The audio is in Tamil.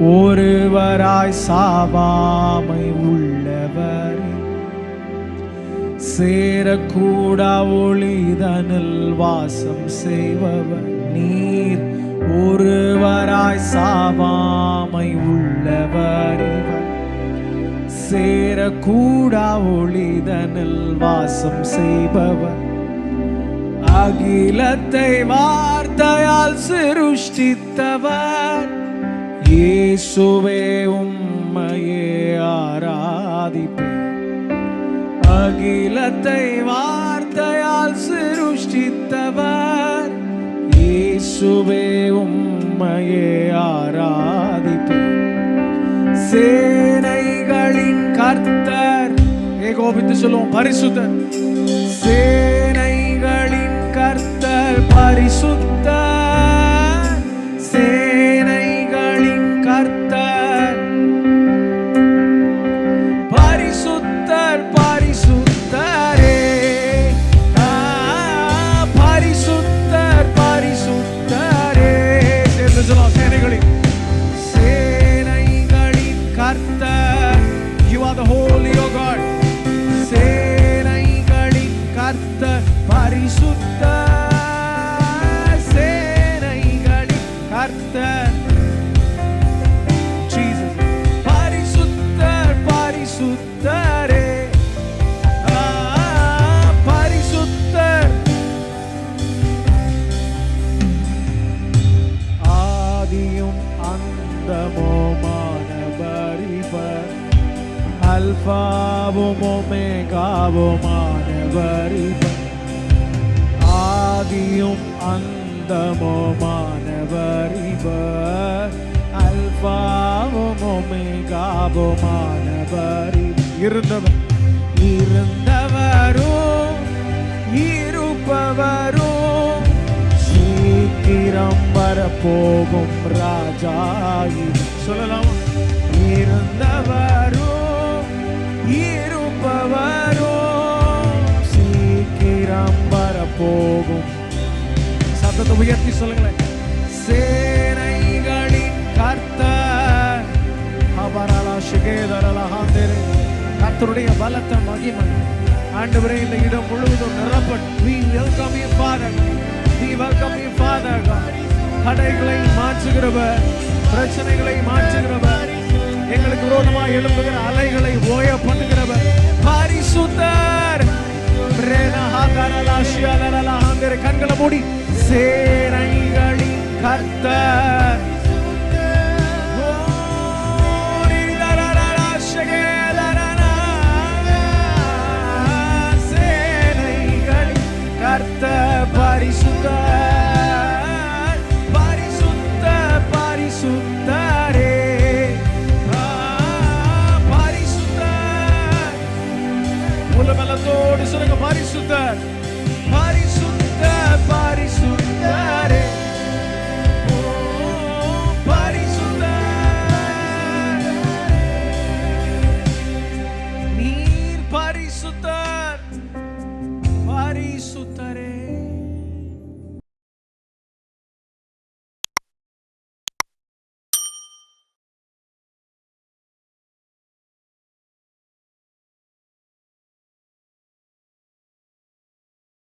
ஒருவராய் சாவாமை உள்ளவர் சேரக்கூடா ஒளிதனில் வாசம் செய்பவர் நீர். ஒருவராய் சாவாமை உள்ளவர் இவர் சேரக்கூடா ஒளிதனில் வாசம் செய்பவர். அகிலத்தை வார்த்தையால் சிருஷ்டித்தவர் இயேசுவே உம்மையே ஆராதிப்பேன். அகிலத்தை வார்த்தையால் சிருஷ்டித்தவர் இயேசுவே உம்மையே ஆராதிப்பேன். சேனைகளின் கர்த்தர் ஏகோபித்து சொல்லுவோம் பரிசுத்தர். சேனைகளின் கர்த்தர் பரிசுத்தர். சேனைகளின் கர்த்தர் பரிசுத்தர் பரிசுத்தரே. பரிசுத்தர் பரிசுத்தரே. சேர்ந்து சொல்லுவோம் சேனைகளின் சேனைகளின் கர்த்தர். You are the holy O God. சேனைகளின் கர்த்தர் பரிசுத்தர். சேனைகளின் கர்த்தர் Jesus. பரிசுத்தர் பரிசுத்தரே. பரிசுத்தர். ஆதியும் அந்தமுமானவர் இவர் அல்பாவும் ஒமேகாவுமானவர் இவர். ஆதியும் அந்தமுமானவர் இவர் அல்பாவும் ஒமேகாவுமானவர் இருந்தவர். இருந்தவரும் இருப்பவரும் சீக்கிரம் வரப்போகும் ராஜா. சொல்லலாம். இருந்தவரும் இருப்பவரும் சீக்கிரம் வரப்போகும். சத்தத்தை உயர்த்தி சொல்லுங்களேன். சேனைகளின் கர்த்தர் அபரலா ஷிகேதரலா ஹாந்தரே. கர்த்தருடைய பலத்த மகிமை ஆண்டவரே இந்த இடம் முழுவதும் நிரப்பட்டும். We welcome you Father. We welcome you Father God. தடைகளை மாற்றுகிறவர், பிரச்சனைகளை மாற்றுகிறவர், எங்களுக்கு விரோதமாக எழும்புகிற அலைகளை ஓய பண்ணுகிறவர் பரிசுத்தர். கண்களை மூடி சேனைகளின் கர்த்தர்